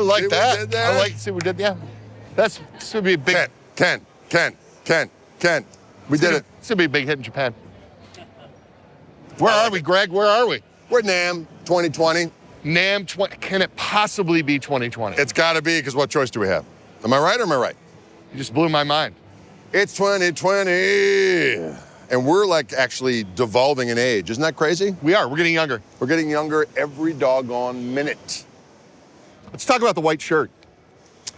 like that. We did there? I like, see, we did, yeah. That's going to be a big... Ken. We did it. It's going to be a big hit in Japan. Where are we, Greg? Where are we? We're NAMM 2020. NAMM 20. Can it possibly be 2020? It's got to be, because what choice do we have? Am I right or am I right? You just blew my mind. It's 2020. And we're like actually devolving in age. Isn't that crazy? We are. We're getting younger. We're getting younger every doggone minute. Let's talk about the white shirt.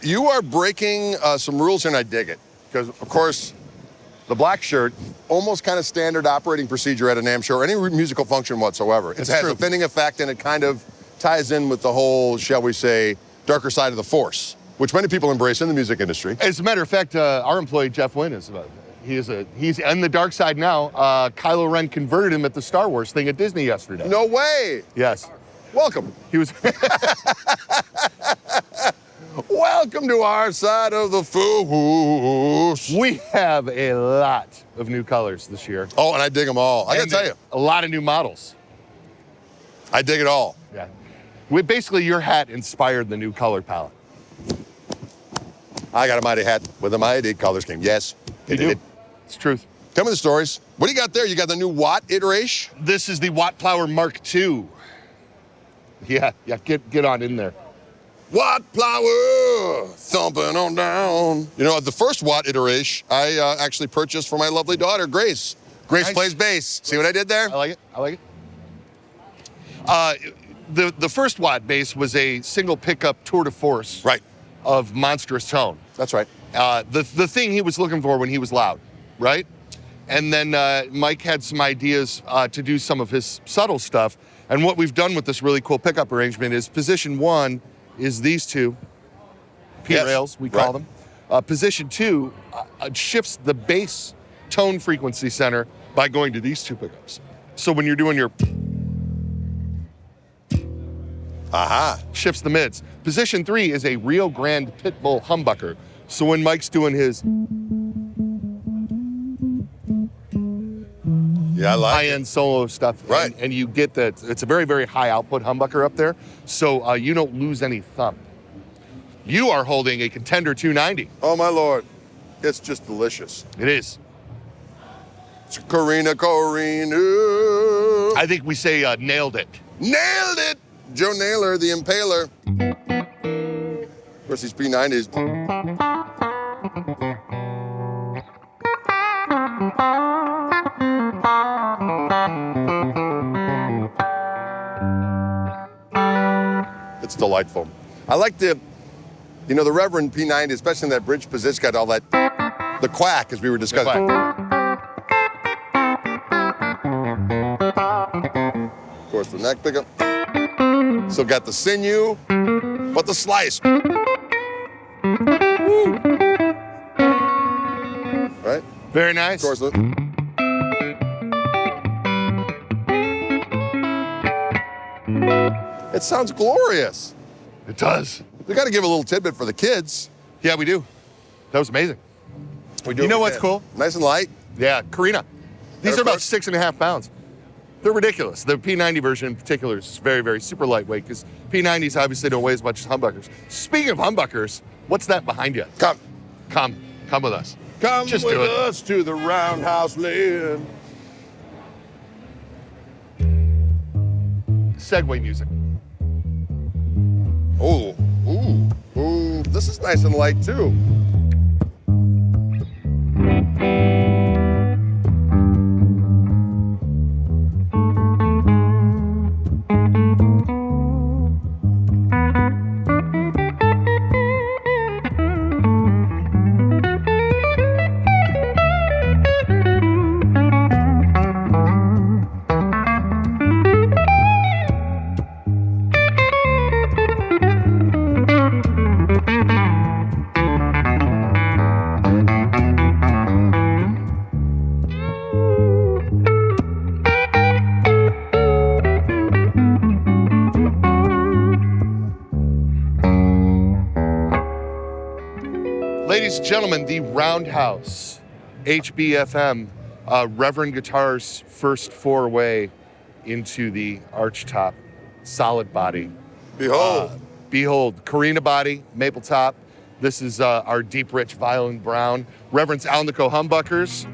You are breaking some rules here, and I dig it. Because, of course, the black shirt, almost kind of standard operating procedure at a NAMM show or any musical function whatsoever. It has a thinning effect, and it kind of ties in with the whole, shall we say, darker side of the force, which many people embrace in the music industry. As a matter of fact, our employee, Jeff Wynn, is he's on the dark side now. Kylo Ren converted him at the Star Wars thing at Disney yesterday. No way. Yes. Welcome. He was... Welcome to our side of the force. We have a lot of new colors this year. Oh, and I dig them all. I gotta tell you. A lot of new models. I dig it all. Yeah. Basically, your hat inspired the new color palette. I got a mighty hat with a mighty color scheme. Yes. You do. It's truth. Tell me the stories. What do you got there? You got the new Watt iteration? This is the Wattplower MKII. Yeah, get on in there. Wattplower, thumping on down. You know, the first Watt iteration I actually purchased for my lovely daughter, Grace. Grace plays bass. See what I did there? I like it. The first Watt bass was a single pickup tour de force. Right. Of monstrous tone. That's right. The thing he was looking for when he was loud, right? And then Mike had some ideas to do some of his subtle stuff. And what we've done with this really cool pickup arrangement is position 1 is these two P-rails, we call them. Position 2 shifts the bass tone frequency center by going to these two pickups. So when you're doing your... shifts the mids. Position 3 is a Rio Grande Pitbull humbucker. So when Mike's doing his high-end solo stuff, right? And you get that, it's a very, very high output humbucker up there, so you don't lose any thump. You are holding a Contender 290. Oh my Lord, it's just delicious. It is. It's Corina. I think we say nailed it. Nailed it. Joe Naylor, the Impaler. Of course, these P90s. It's delightful. I like the Reverend P90, especially in that bridge position, got all that, the quack, as we were discussing. Of course, the neck pickup. Still got the sinew, but the slice. Right? Very nice. Of course. It sounds glorious. It does. We got to give a little tidbit for the kids. Yeah, we do. That was amazing. We do. You know what's cool? Nice and light. Yeah, Corina. These are about 6.5 pounds. They're ridiculous. The P90 version in particular is very, very super lightweight because P90s obviously don't weigh as much as humbuckers. Speaking of humbuckers, what's that behind you? Come with us. Come Just with do it. us to the Roundhouse land. Segway music. Oh, ooh, this is nice and light too. Ladies and gentlemen, the Roundhouse Hb Fm, Reverend Guitar's first foray into the archtop solid body. Behold. Behold, Carina body, maple top. This is our deep, rich violin brown. Reverend's Alnico humbuckers.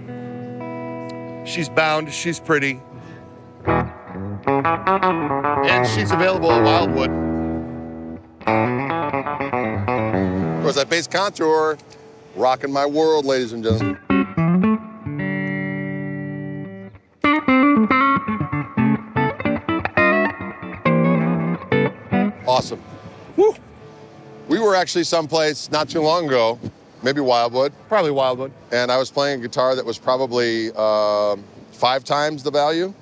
She's bound, she's pretty. And she's available at Wildwood. Of course, that bass contour, rocking my world, ladies and gentlemen. Awesome. Woo! We were actually someplace not too long ago, maybe Wildwood, Probably Wildwood. and I was playing a guitar that was probably 5 times the value.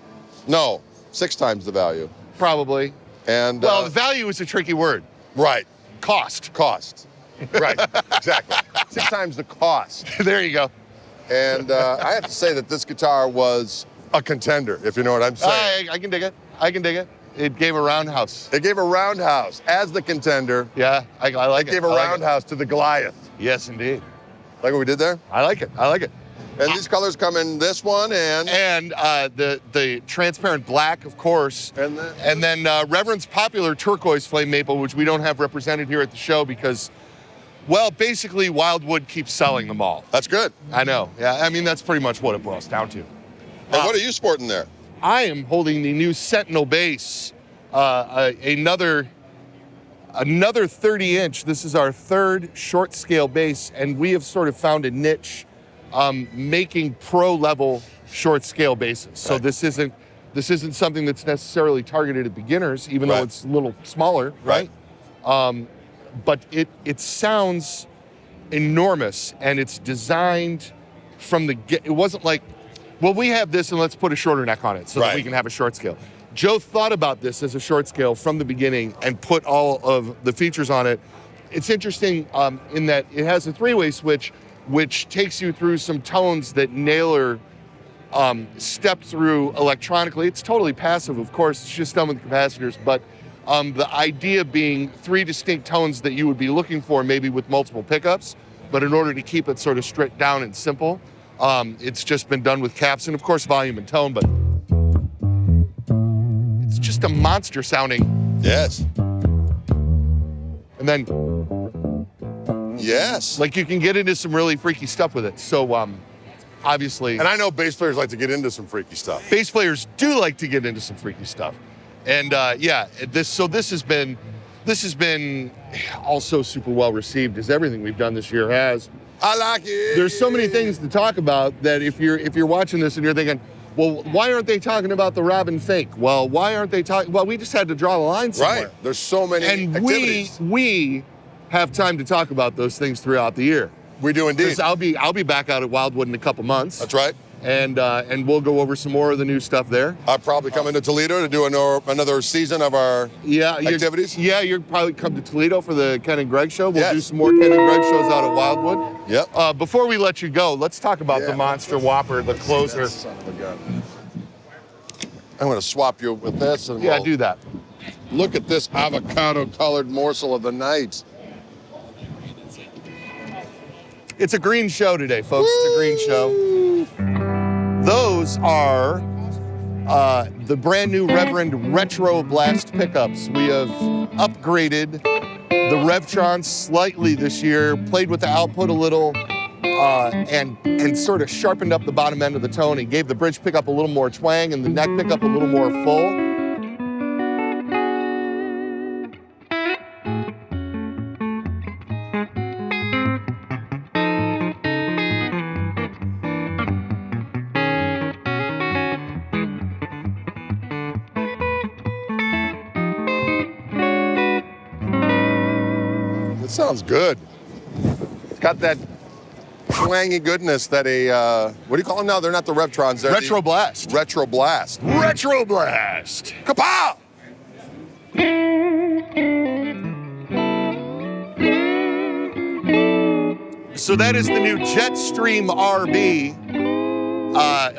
No, 6 times the value. Probably. And Well, the value is a tricky word. right, Cost. cost. Right, exactly. 6 times the cost. There you go. And I have to say that this guitar was a contender, if you know what I'm saying. I can dig it. I can dig it. It gave a roundhouse. It gave a roundhouse as the contender. Yeah, I like it. It gave a I like it. roundhouse to the Goliath. Yes, indeed. Like what we did there? I like it. I like it. And these colors come in this one and the transparent black, of course. And then Reverend's popular turquoise flame maple, which we don't have represented here at the show because, well, basically Wildwood keeps selling them all. that's good. I know. Yeah, I mean, that's pretty much what it boils down to. And what are you sporting there? I am holding the new Sentinel Bass, another 30-inch. This is our 3rd short scale bass, and we have sort of found a niche making pro-level short scale basses. So Right. this isn't something that's necessarily targeted at beginners, even though Right. it's a little smaller, right? But it sounds enormous, and it's designed from the get. It wasn't like, well, we have this and let's put a shorter neck on it so that Right. we can have a short scale. Joe thought about this as a short scale from the beginning and put all of the features on it. It's interesting in that it has a 3-way switch, which takes you through some tones that Naylor stepped through electronically. It's totally passive, of course, it's just done with capacitors, but the idea being 3 distinct tones that you would be looking for maybe with multiple pickups, but in order to keep it sort of stripped down and simple, it's just been done with caps and of course volume and tone, but it's just a monster sounding. Yes. And then Yes. like you can get into some really freaky stuff with it. So obviously, And I know bass players like to get into some freaky stuff. bass players do like to get into some freaky stuff. And yeah, this has been also super well received, as everything we've done this year has. I like it. There's so many things to talk about that if you're watching this and you're thinking, well, why aren't they talking about the Robin Fink? Well, why aren't they talking? Well, we just had to draw the line somewhere. Right. There's so many And activities. we have time to talk about those things throughout the year. We do indeed. Because I'll be back out at Wildwood in a couple months. That's right. And we'll go over some more of the new stuff there. I'll probably come into Toledo to do another season of our activities. You'll probably come to Toledo for the Ken and Greg show. We'll Yes. do some more Ken and Greg shows out at Wildwood. Yep. Before we let you go, let's talk about Yeah. the Monster Whopper, the closer. Son of a gun. I'm going to swap you with this. And Yeah, we'll do that. Look at this avocado-colored morsel of the night. It's a green show today, folks. It's a green show. Those are the brand new Reverend Retro Blast pickups. We have upgraded the Revtron slightly this year, played with the output a little, and sort of sharpened up the bottom end of the tone and gave the bridge pickup a little more twang and the neck pickup a little more full. It sounds good. It's got that twangy goodness that what do you call them now? They're not the Revtrons. They're Retro Blast. Retro Blast. Retro Blast. Kapow! So that is the new Jetstream RB,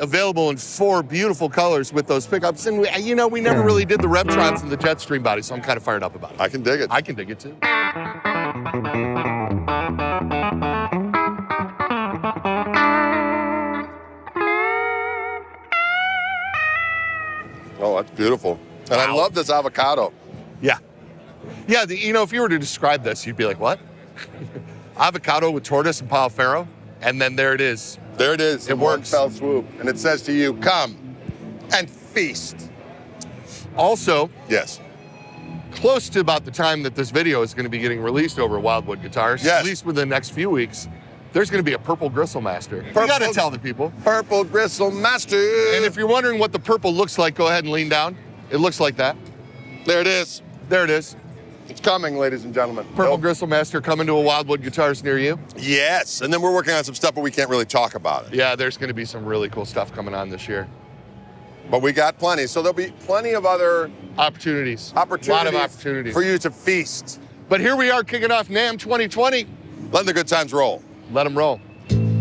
available in 4 beautiful colors with those pickups. And we never really did the Revtrons and the Jetstream body, so I'm kind of fired up about it. I can dig it. I can dig it too. Oh, that's beautiful. And I Wow. love this avocado. Yeah. Yeah, you know, if you were to describe this, you'd be like, what? Avocado with tortoise and pile faro, and then there it is. There it is. It in one works. fell swoop. And it says to you, come and feast. Also, Yes. close to about the time that this video is going to be getting released over Wildwood Guitars, Yes. at least within the next few weeks, there's going to be a purple Gristle Master. You Purple- got to tell the people. Purple Gristle Master. And if you're wondering what the purple looks like, go ahead and lean down. It looks like that. There it is. There it is. It's coming, ladies and gentlemen. Purple Nope. Gristle Master coming to a Wildwood Guitars near you. Yes. And then we're working on some stuff, but we can't really talk about it. Yeah, there's going to be some really cool stuff coming on this year. But we got plenty. So there'll be plenty of other Opportunities. opportunities. A lot of opportunities. For you to feast. But here we are kicking off NAMM 2020. Letting the good times roll. Let them roll.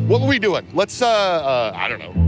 What are we doing? Let's, I don't know.